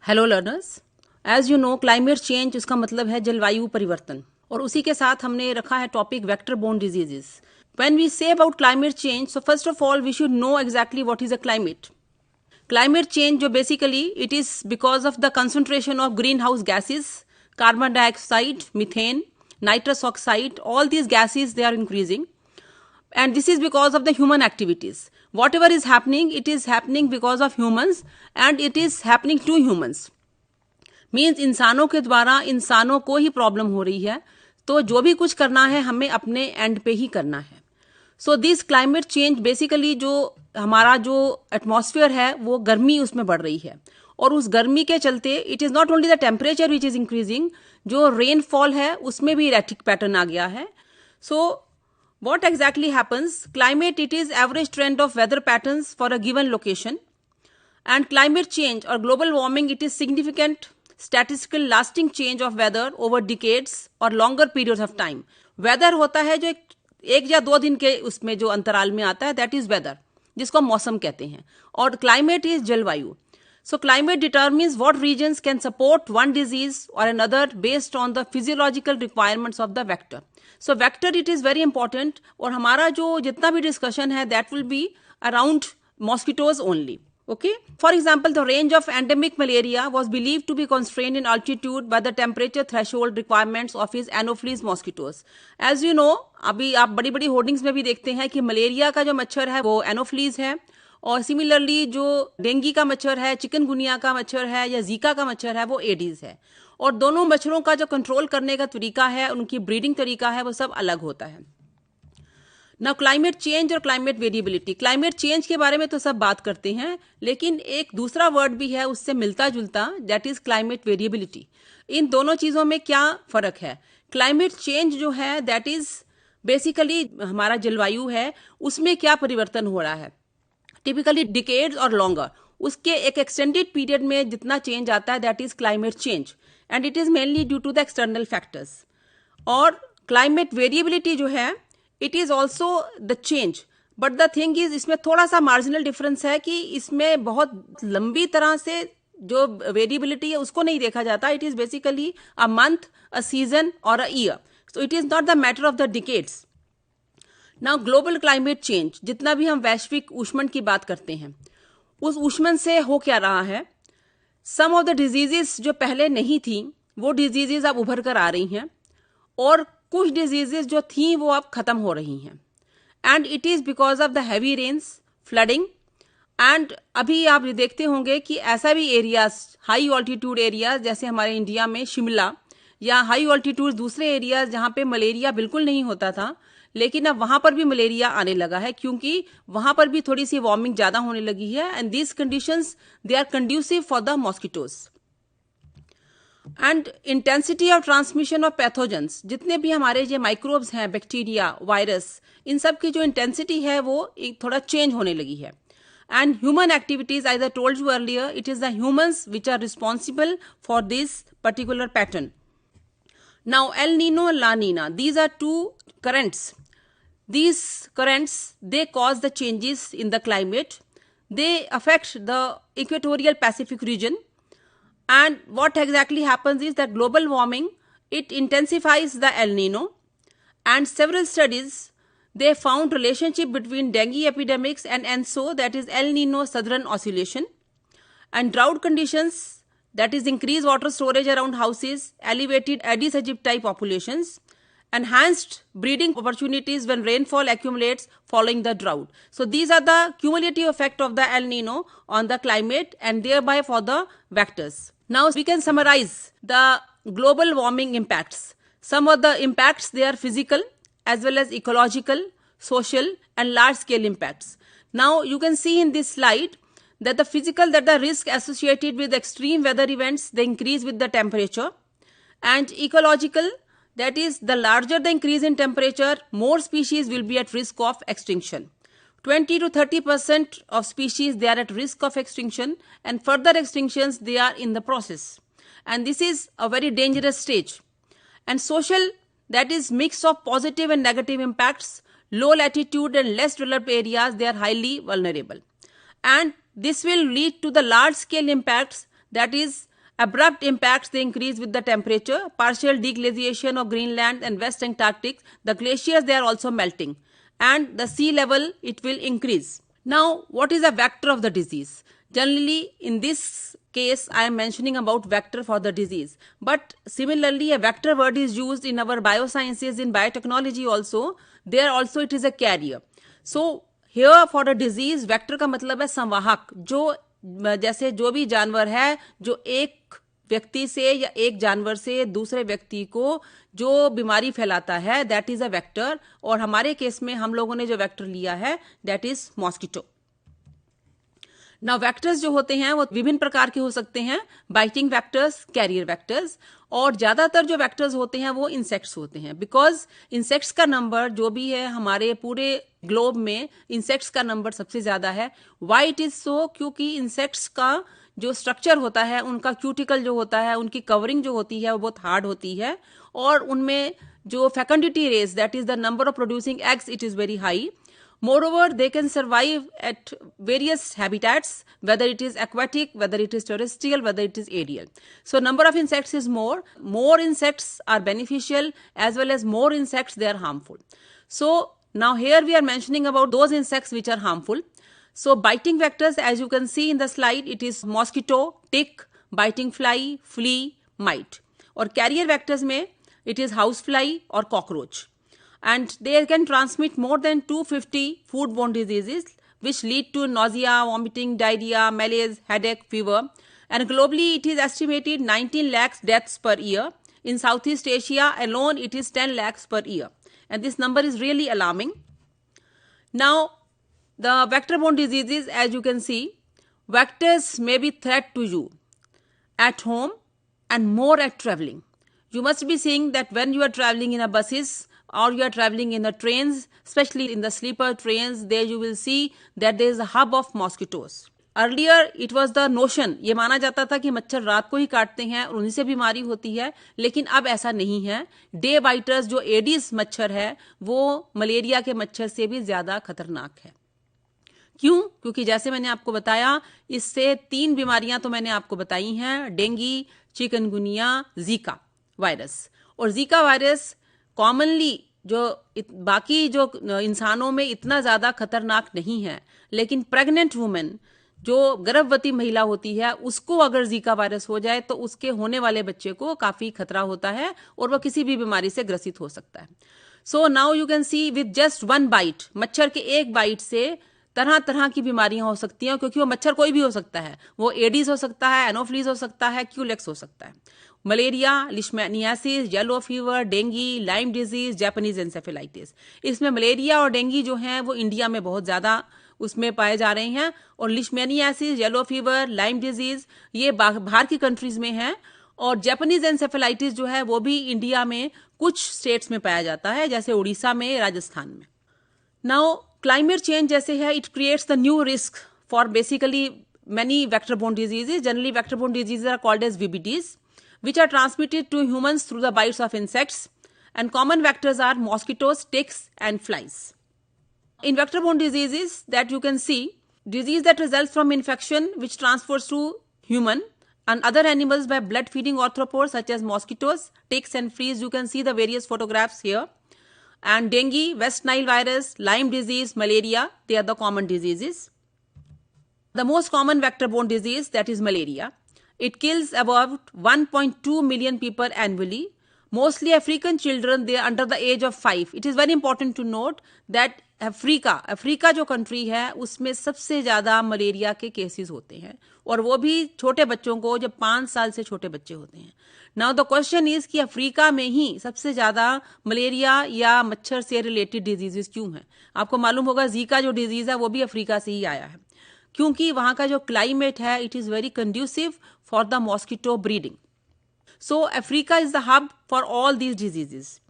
Hello learners, as you know climate change इसका मतलब है जलवायु परिवर्तन और उसी के साथ हमने रखा है topic vector borne diseases. When we say about climate change, so first of all we should know exactly what is a climate. Climate change जो basically it is because of the concentration of green house gases, carbon dioxide, methane, nitrous oxide, all these gases they are increasing, and this is because of the human activities. Whatever is happening, it is happening because of humans and it is happening to humans. Means इंसानों के द्वारा इंसानों को ही problem हो रही है, तो जो भी कुछ करना है हमें अपने एंड पे ही करना है. So this climate change basically जो हमारा जो एटमॉस्फेयर है वो गर्मी उसमें बढ़ रही है और उस गर्मी के चलते it is not only the temperature which is increasing, जो रेनफॉल है उसमें भी इरेटिक पैटर्न आ गया है. सो what exactly happens? Climate, it is average trend of weather patterns for a given location, and climate change or global warming, it is significant statistical lasting change of weather over decades or longer periods of time. weather होता है जो एक या दो दिन के उसमें जो अंतराल में आता है, that is weather, जिसको मौसम कहते हैं, और climate is जलवायु. So climate determines what regions can support one disease or another based on the physiological requirements of the vector. So vector it is very important, और हमारा जो जितना भी discussion है that will be around mosquitoes only. Okay. For example, the range of endemic malaria was believed to be constrained in altitude by the temperature threshold requirements of his Anopheles mosquitoes. As you know, अभी आप बड़ी बड़ी hoardings में भी देखते हैं कि malaria का जो मच्छर है वो एनोफ्लीज है, और सिमिलरली जो डेंगी का मच्छर है, चिकनगुनिया का मच्छर है या जीका का मच्छर है वो एडीज है. और दोनों मच्छरों का जो कंट्रोल करने का तरीका है, उनकी ब्रीडिंग तरीका है, वो सब अलग होता है. नाउ क्लाइमेट चेंज और क्लाइमेट वेरिएबिलिटी. क्लाइमेट चेंज के बारे में तो सब बात करते हैं, लेकिन एक दूसरा वर्ड भी है उससे मिलता जुलता, दैट इज क्लाइमेट वेरिएबिलिटी. इन दोनों चीजों में क्या फर्क है? क्लाइमेट चेंज जो है दैट इज बेसिकली हमारा जलवायु है, उसमें क्या परिवर्तन हो रहा है, टिपिकली डिकेड्स और लॉन्गर, उसके एक एक्सटेंडेड पीरियड में जितना चेंज आता है that is climate change, and it is mainly due to the external factors. और क्लाइमेट वेरिएबिलिटी जो है it is also the change, but the thing is इसमें थोड़ा सा मार्जिनल डिफरेंस है कि इसमें बहुत लंबी तरह से जो वेरिएबिलिटी है उसको नहीं देखा जाता. It is basically a month, a season और a year. So it is not the matter of the decades. Now global climate change, जितना भी हम वैश्विक ऊष्मन की बात करते हैं, उस ऊष्मन से हो क्या रहा है? सम ऑफ द डिजीजेस जो पहले नहीं थी वो डिजीजेस अब उभर कर आ रही हैं, और कुछ डिजीजेस जो थी वो अब खत्म हो रही हैं, and it is because of the heavy rains, flooding. And अभी आप देखते होंगे कि ऐसा भी एरियाज, हाई ऑल्टीट्यूड एरियाज जैसे हमारे इंडिया में शिमला, या हाई ऑल्टीट्यूड दूसरे एरियाज जहाँ पे मलेरिया बिल्कुल नहीं होता था, लेकिन अब वहां पर भी मलेरिया आने लगा है क्योंकि वहां पर भी थोड़ी सी वार्मिंग ज्यादा होने लगी है, and these conditions they are conducive for the mosquitoes. And intensity of transmission of pathogens, जितने भी हमारे ये माइक्रोब्स हैं, बैक्टीरिया, वायरस, इन सब की जो इंटेंसिटी है वो एक थोड़ा चेंज होने लगी है. And human activities, as I told you earlier, it is the humans which are responsible for this particular pattern. Now El Nino, La Nina, these are two currents. These currents, they cause the changes in the climate. They affect the equatorial Pacific region. And what exactly happens is that global warming, it intensifies the El Nino. And several studies, they found relationship between dengue epidemics and ENSO, that is El Nino Southern Oscillation. And drought conditions, that is increased water storage around houses, elevated Aedes aegypti populations, enhanced breeding opportunities when rainfall accumulates following the drought. So these are the cumulative effect of the El Nino on the climate and thereby for the vectors. Now we can summarize the global warming impacts. Some of the impacts, they are physical as well as ecological, social and large scale impacts. Now you can see in this slide that the physical, that the risk associated with extreme weather events, they increase with the temperature, and ecological, that is the larger the increase in temperature, more species will be at risk of extinction. 20 to 30% of species, they are at risk of extinction, and further extinctions, they are in the process, and this is a very dangerous stage. And social, that is mix of positive and negative impacts. Low latitude and less developed areas, they are highly vulnerable, and this will lead to the large scale impacts, that is Abrupt impacts, they increase with the temperature. Partial deglaciation of Greenland and West Antarctic. The glaciers, they are also melting. And the sea level, it will increase. Now, what is a vector of the disease? Generally, in this case, I am mentioning about vector for the disease. But similarly, a vector word is used in our biosciences, in biotechnology also. There also it is a carrier. So, here for a disease, vector का मतलब है संवाहक, जो जैसे जो भी जानवर है जो एक व्यक्ति से या एक जानवर से दूसरे व्यक्ति को जो बीमारी फैलाता है, दैट इज अ वेक्टर. और हमारे केस में हम लोगों ने जो वेक्टर लिया है, that is mosquito. Now vectors जो होते हैं वो विभिन्न प्रकार के हो सकते हैं, बाइटिंग वेक्टर्स, कैरियर वेक्टर्स, और ज्यादातर जो वेक्टर्स होते हैं वो इंसेक्ट्स होते हैं. बिकॉज इंसेक्ट्स का नंबर जो भी है हमारे पूरे ग्लोब में, इंसेक्ट्स का नंबर सबसे ज्यादा है. Why it is so? क्योंकि इंसेक्ट्स का जो स्ट्रक्चर होता है, उनका क्यूटिकल जो होता है, उनकी कवरिंग जो होती है वो बहुत हार्ड होती है, और उनमें जो fecundity rate, that is the number of producing eggs, it is very high. Moreover, they can survive at various habitats, whether it is aquatic, whether it is terrestrial, whether it is aerial. So, number of insects is more. More insects are beneficial, as well as more insects, they are harmful. So, now here we are mentioning about those insects which are harmful. So, biting vectors, as you can see in the slide, it is mosquito, tick, biting fly, flea, mite. और carrier vectors में it is housefly or cockroach. And they can transmit more than 250 foodborne diseases which lead to nausea, vomiting, diarrhea, malaise, headache, fever. And globally, it is estimated 19 lakhs deaths per year. In Southeast Asia alone, it is 10 lakhs per year. And this number is really alarming. Now, the vector-borne diseases, as you can see, vectors may be threat to you at home and more at traveling. You must be seeing that when you are traveling in a buses, or you are traveling in the trains, especially in the sleeper trains, there you will see that there is a hub of mosquitoes. Earlier it was the notion, ये माना जाता था कि मच्छर रात को ही काटते हैं और उन्हीं से बीमारी होती है, लेकिन अब ऐसा नहीं है. डे बाइटर्स जो एडिस मच्छर है वो मलेरिया के मच्छर से भी ज्यादा खतरनाक है. क्यों? क्योंकि जैसे मैंने आपको बताया, इससे 3 बीमारियां तो मैंने आपको बताई हैं, डेंगी, चिकनगुनिया, जीका वायरस. और जीका वायरस कॉमनली जो बाकी जो इंसानों में इतना ज्यादा खतरनाक नहीं है, लेकिन प्रेग्नेंट वुमेन जो गर्भवती महिला होती है उसको अगर जीका वायरस हो जाए तो उसके होने वाले बच्चे को काफी खतरा होता है और वह किसी भी बीमारी से ग्रसित हो सकता है. So now you can see with just 1 bite, मच्छर के एक बाइट से तरह तरह की बीमारियां हो सकती हैं, क्योंकि वो मच्छर कोई भी हो सकता है. वो एडिस हो सकता है, एनोफ्लीज हो सकता है, क्यूलेक्स हो सकता है. Malaria, leishmaniasis, yellow fever, dengue, Lyme disease, Japanese encephalitis. इसमें मलेरिया और डेंगी जो हैं वो इंडिया में बहुत ज्यादा उसमें पाए जा रहे हैं, और leishmaniasis, yellow fever, Lyme disease ये बाहर की कंट्रीज में है, और जापानीज एंसेफेलाइटिस जो है वो भी इंडिया में कुछ स्टेट्स में पाया जाता है, जैसे उड़ीसा में, राजस्थान में. नाउ क्लाइमेट चेंज जैसे है, it creates the new risk for basically many vector-borne diseases. Generally, vector-borne diseases are called as VBDs, which are transmitted to humans through the bites of insects. And common vectors are mosquitoes, ticks, and flies. In vector-borne diseases that you can see, disease that results from infection which transfers to human and other animals by blood-feeding arthropods such as mosquitoes, ticks, and fleas. You can see the various photographs here. And dengue, West Nile virus, Lyme disease, malaria, they are the common diseases. The most common vector-borne disease, that is malaria. It kills about 1.2 million people annually. Mostly African children, they are under the age of 5. It is very important to note that Africa जो country है उसमें सबसे ज्यादा malaria के cases होते हैं, और वो भी छोटे बच्चों को, जब 5 साल से छोटे बच्चे होते हैं. नाउ द क्वेश्चन इज कि अफ्रीका में ही सबसे ज्यादा मलेरिया या मच्छर से रिलेटेड डिजीजेस क्यों हैं? आपको मालूम होगा जीका जो डिजीज है वो भी अफ्रीका से ही आया है, क्योंकि वहां का जो क्लाइमेट है it is very conducive for the mosquito breeding. So Africa is the hub for all these diseases.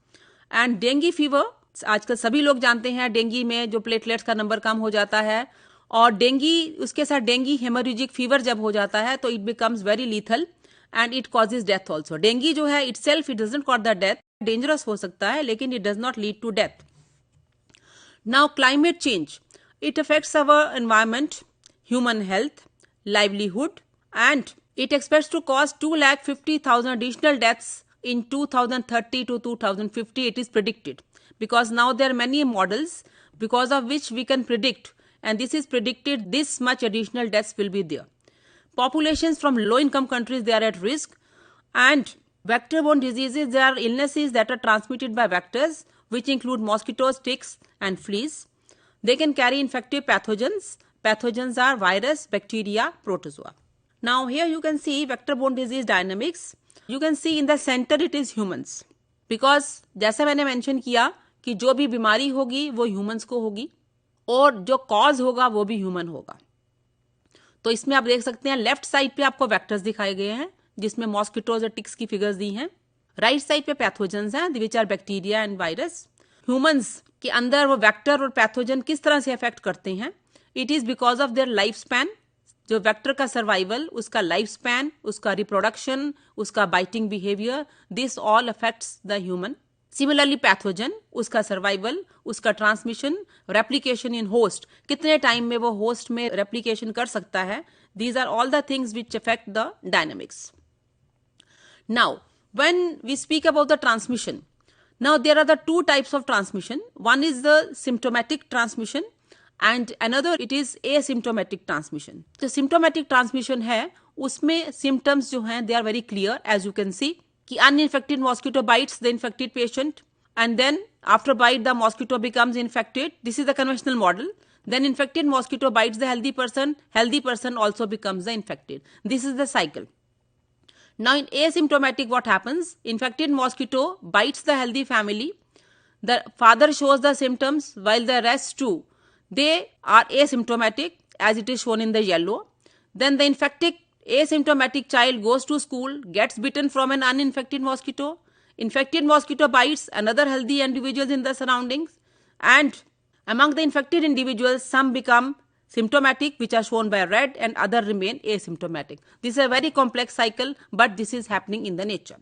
And dinghy fever, आजकल सभी लोग जानते हैं डेंगी में जो प्लेटलेट्स का नंबर कम हो जाता है, और डेंगी उसके साथ डेंगी हेमोरेजिक फीवर जब हो जाता है तो it becomes very lethal and it causes death also. Dengue जो है itself it doesn't cause the death, dangerous हो सकता है लेकिन it does not lead to death. Now climate change, it affects our environment, human health, livelihood, and It expects to cause 250,000 additional deaths in 2030 to 2050. It is predicted, because now there are many models because of which we can predict, and this is predicted, this much additional deaths will be there. Populations from low income countries, they are at risk. And vector-borne diseases, they are illnesses that are transmitted by vectors, which include mosquitoes, ticks, and fleas. They can carry infective pathogens. Pathogens are virus, bacteria, protozoa. Now here you can see vector-borne disease dynamics. You can see in the center it is humans, because जैसे मैंने mention किया कि जो भी बीमारी होगी वो humans को होगी, और जो कॉज होगा वो भी ह्यूमन होगा. तो इसमें आप देख सकते हैं लेफ्ट साइड पे आपको वेक्टर्स दिखाए गए हैं, जिसमें मॉस्किटोज और टिक्स की फिगर्स दी हैं. राइट साइड पे पैथोजेंस हैं, which are bacteria and virus. Humans के अंदर वो वेक्टर और पैथोजन किस तरह से अफेक्ट करते हैं? It is because of their life span. जो वेक्टर का सर्वाइवल, उसका लाइफ स्पैन, उसका रिप्रोडक्शन, उसका biting behaviour, this all affects the human. Similarly pathogen, उसका सर्वाइवल, उसका ट्रांसमिशन, रेप्लिकेशन इन होस्ट, कितने टाइम में वो होस्ट में रेप्लिकेशन कर सकता है. These are all the things which affect the dynamics. Now, when we speak about the transmission, now there are the two types of transmission. One is the symptomatic transmission and another it is asymptomatic transmission. जो symptomatic transmission है उसमें symptoms जो हैं they are very clear, as you can see कि uninfected mosquito bites the infected patient, and then after bite the mosquito becomes infected. This is the conventional model. Then infected mosquito bites the healthy person also becomes the infected. This is the cycle. Now in asymptomatic, what happens? Infected mosquito bites the healthy family. The father shows the symptoms while the rest too, they are asymptomatic, as it is shown in the yellow. Then the infected asymptomatic child goes to school, gets bitten from an uninfected mosquito. Infected mosquito bites another healthy individuals in the surroundings, and among the infected individuals, some become symptomatic, which are shown by red, and other remain asymptomatic. This is a very complex cycle, but this is happening in the nature.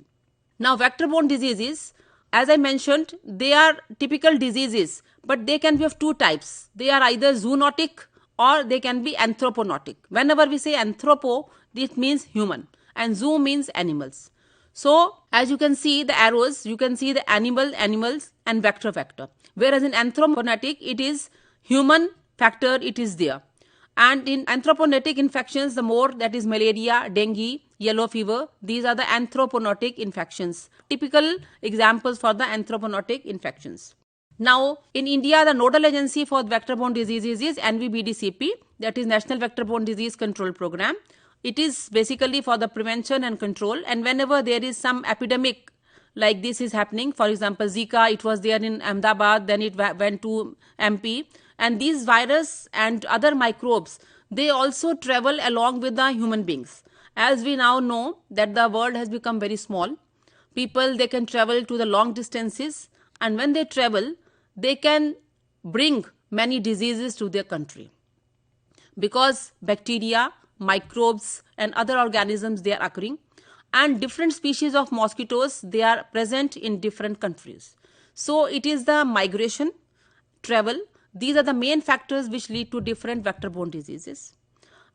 Now vector-borne diseases, as I mentioned, they are typical diseases, but they can be of two types. They are either zoonotic or they can be anthroponotic. Whenever we say anthropo, it means human, and zoo means animals. So as you can see the arrows, you can see the animals and vector. Whereas in anthroponotic, it is human factor, it is there. And in anthroponotic infections, the more, that is malaria, dengue, yellow fever, these are the anthroponotic infections. Typical examples for the anthroponotic infections. Now in India, the nodal agency for vector-borne diseases is NVBDCP, that is National Vector-Borne Disease Control Program. It is basically for the prevention and control, and whenever there is some epidemic like this is happening, for example Zika, it was there in Ahmedabad, then it went to MP. And these virus and other microbes, they also travel along with the human beings. As we now know that the world has become very small, people, they can travel to the long distances, and when they travel, they can bring many diseases to their country, because bacteria, microbes and other organisms, they are occurring, and different species of mosquitoes, they are present in different countries. So it is the migration, travel, these are the main factors which lead to different vector-borne diseases.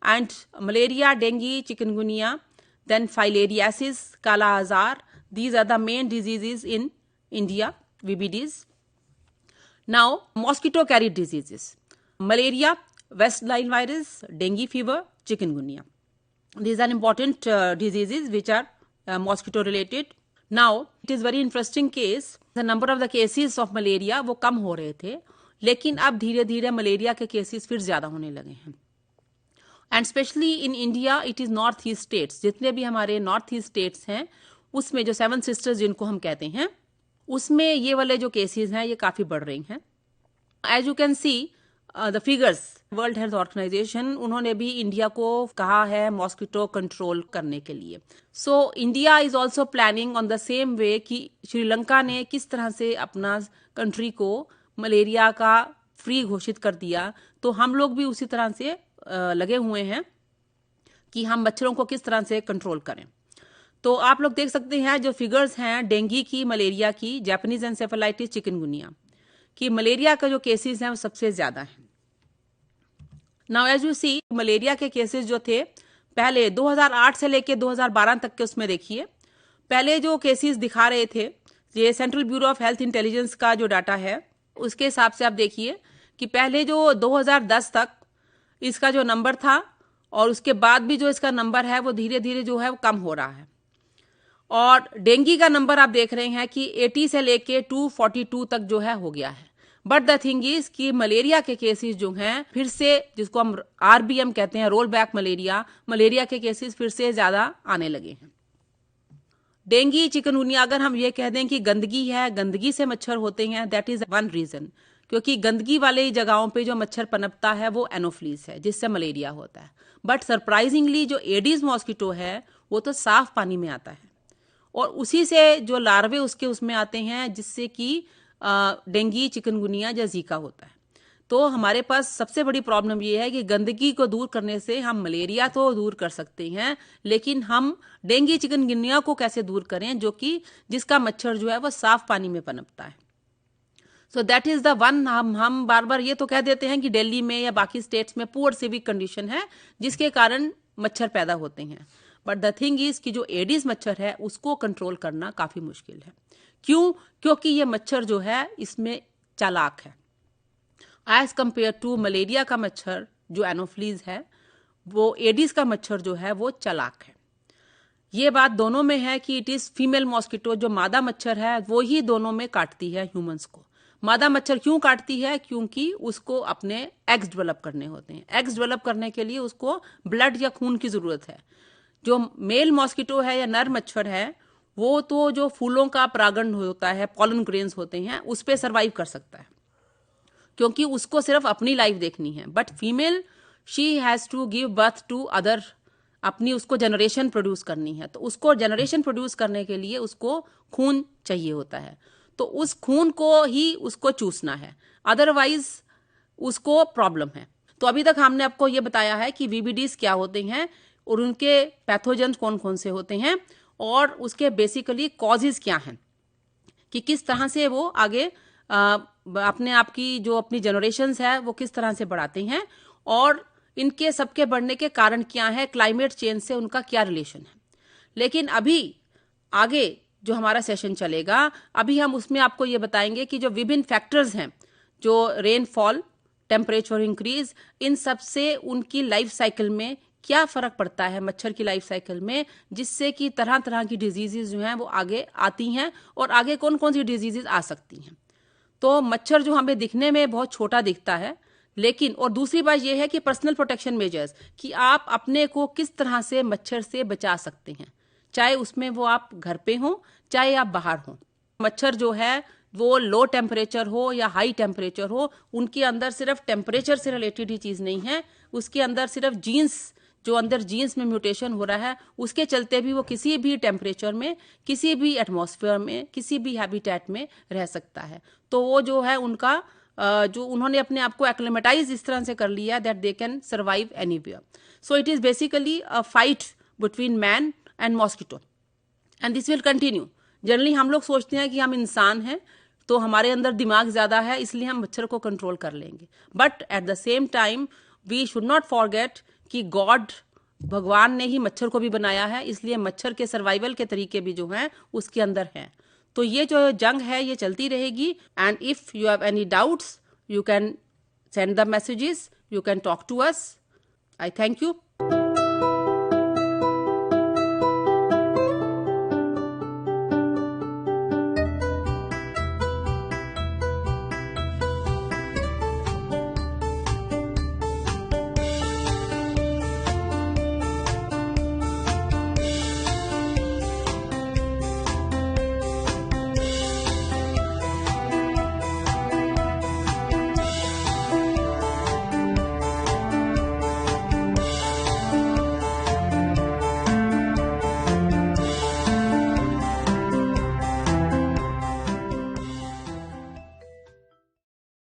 And malaria, dengue, chikungunya, then filariasis, kala azar, these are the main diseases in India, VBDs. Now mosquito carried diseases: malaria, West Nile virus, dengue fever, chikungunya. These are important diseases which are mosquito related. Now it is very interesting case, the number of the cases of malaria वो कम हो रहे थे, लेकिन अब धीरे धीरे malaria के cases फिर ज़्यादा होने लगे हैं. And specially in India it is north east states, जितने भी हमारे नॉर्थ ईस्ट स्टेट्स हैं उसमें जो 7 सिस्टर्स जिनको हम कहते हैं, उसमें ये वाले जो केसेस हैं ये काफ़ी बढ़ रही हैं. As you can see the figures, world health organization, उन्होंने भी इंडिया को कहा है मॉस्किटो कंट्रोल करने के लिए. So India is also planning on the same way कि श्रीलंका ने किस तरह से अपना कंट्री को मलेरिया का फ्री घोषित कर दिया, तो हम लोग भी उसी तरह से लगे हुए हैं कि हम मच्छरों को किस तरह से कंट्रोल करें. तो आप लोग देख सकते हैं जो फिगर्स हैं डेंगू की, मलेरिया की, जापानीज एन्सेफेलाइटिस, चिकनगुनिया कि मलेरिया का जो केसेस हैं वो सबसे ज़्यादा हैं. Now as you see, malaria के केसेस जो थे पहले 2008 से लेके 2012 तक के उसमें देखिए, पहले जो केसेस दिखा रहे थे, ये central bureau of health intelligence का जो डाटा है उसके हिसाब से आप देखिए कि पहले जो 2010 तक इसका जो नंबर था और उसके बाद भी जो इसका नंबर है वो धीरे धीरे जो है वो कम हो रहा है। और डेंगू का नंबर आप देख रहे हैं कि 80 से लेके 242 तक जो है हो गया है। बट द थिंग इज कि मलेरिया के केसेस जो हैं फिर से, जिसको हम RBM कहते हैं, रोल बैक मलेरिया के केसेस फिर से ज्यादा आने लगे हैं। डेंगू चिकनगुनिया, अगर हम ये कह दें कि गंदगी है, गंदगी से मच्छर होते हैं, दैट इज वन रीजन, क्योंकि गंदगी वाले जगहों पे जो मच्छर पनपता है वो एनोफ्लीज है, जिससे मलेरिया होता है। बट सरप्राइजिंगली जो एडिस मॉस्किटो है वो तो साफ पानी में आता है और उसी से जो लार्वे उसमें आते हैं, जिससे कि डेंगू चिकनगुनिया या जीका होता है। तो हमारे पास सबसे बड़ी प्रॉब्लम ये है कि गंदगी को दूर करने से हम मलेरिया तो दूर कर सकते हैं, लेकिन हम डेंगू चिकनगुनिया को कैसे दूर करें, जो कि जिसका मच्छर जो है वो साफ पानी में पनपता है। So that is the one. हम बार बार ये तो कह देते हैं कि दिल्ली में या बाकी स्टेट्स में पुअर सिविक कंडीशन है जिसके कारण मच्छर पैदा होते हैं। बट द थिंग इज कि जो एडिस मच्छर है उसको कंट्रोल करना काफी मुश्किल है। क्यों? क्योंकि ये मच्छर जो है इसमें चालाक है एज कंपेयर टू मलेरिया का मच्छर जो एनोफ्लीज है, वो एडिस का मच्छर जो है वो चालाक है। ये बात दोनों में है कि इट इज फीमेल मॉस्किटो, जो मादा मच्छर है वो ही दोनों में काटती है ह्यूमंस को। मादा मच्छर क्यों काटती है? क्योंकि उसको अपने एग्स डेवलप करने होते हैं। एग्स डेवलप करने के लिए उसको ब्लड या खून की जरूरत है। जो मेल मॉस्किटो है या नर मच्छर है वो तो जो फूलों का परागण होता है, पॉलन ग्रेन्स होते हैं, उस पर सर्वाइव कर सकता है क्योंकि उसको सिर्फ अपनी लाइफ देखनी है। But female, she has to give birth to other, अपनी उसको जनरेशन प्रोड्यूस करनी है। तो उसको जनरेशन प्रोड्यूस करने के लिए उसको खून चाहिए होता है, तो उस खून को ही उसको चूसना है, अदरवाइज उसको प्रॉब्लम है। तो अभी तक हमने आपको ये बताया है कि VBDs क्या होते हैं और उनके पैथोजेंस कौन कौन से होते हैं और उसके बेसिकली कॉजेज क्या हैं, कि किस तरह से वो आगे अपने आप की जो अपनी जनरेशन्स है वो किस तरह से बढ़ाते हैं और इनके सबके बढ़ने के कारण क्या है, क्लाइमेट चेंज से उनका क्या रिलेशन है। लेकिन अभी आगे जो हमारा सेशन चलेगा, अभी हम उसमें आपको ये बताएंगे कि जो विभिन्न फैक्टर्स हैं, जो रेनफॉल, टेम्परेचर इंक्रीज, इन सब से उनकी लाइफ साइकिल में क्या फर्क पड़ता है मच्छर की लाइफ साइकिल में, जिससे कि तरह तरह की डिजीजेज जो हैं वो आगे आती हैं और आगे कौन कौन सी डिजीजेज आ सकती हैं। तो मच्छर जो हमें दिखने में बहुत छोटा दिखता है, लेकिन और दूसरी बात यह है कि पर्सनल प्रोटेक्शन मेजर्स, कि आप अपने को किस तरह से मच्छर से बचा सकते हैं, चाहे उसमें वो आप घर पे हो चाहे आप बाहर हो। मच्छर जो है वो लो टेम्परेचर हो या हाई टेम्परेचर हो, उनके अंदर सिर्फ टेम्परेचर से रिलेटेड ही चीज नहीं है, उसके अंदर सिर्फ जीन्स, जो अंदर जीन्स में म्यूटेशन हो रहा है उसके चलते भी वो किसी भी टेम्परेचर में, किसी भी एटमॉस्फेयर में, किसी भी हैबिटेट में रह सकता है। तो वो जो है उनका जो उन्होंने अपने आप को एक्लेमेटाइज इस तरह से कर लिया that they can survive anywhere. So it is basically a fight between man and mosquito and this will continue. Generally हम लोग सोचते हैं कि हम इंसान हैं तो हमारे अंदर दिमाग ज्यादा है इसलिए हम मच्छर को कंट्रोल कर लेंगे, but at the same time we should not forget कि गॉड, भगवान ने ही मच्छर को भी बनाया है, इसलिए मच्छर के सर्वाइवल के तरीके भी जो हैं उसके अंदर हैं। तो ये जो जंग है ये चलती रहेगी and if you have any doubts you can send the messages, you can talk to us. I thank you.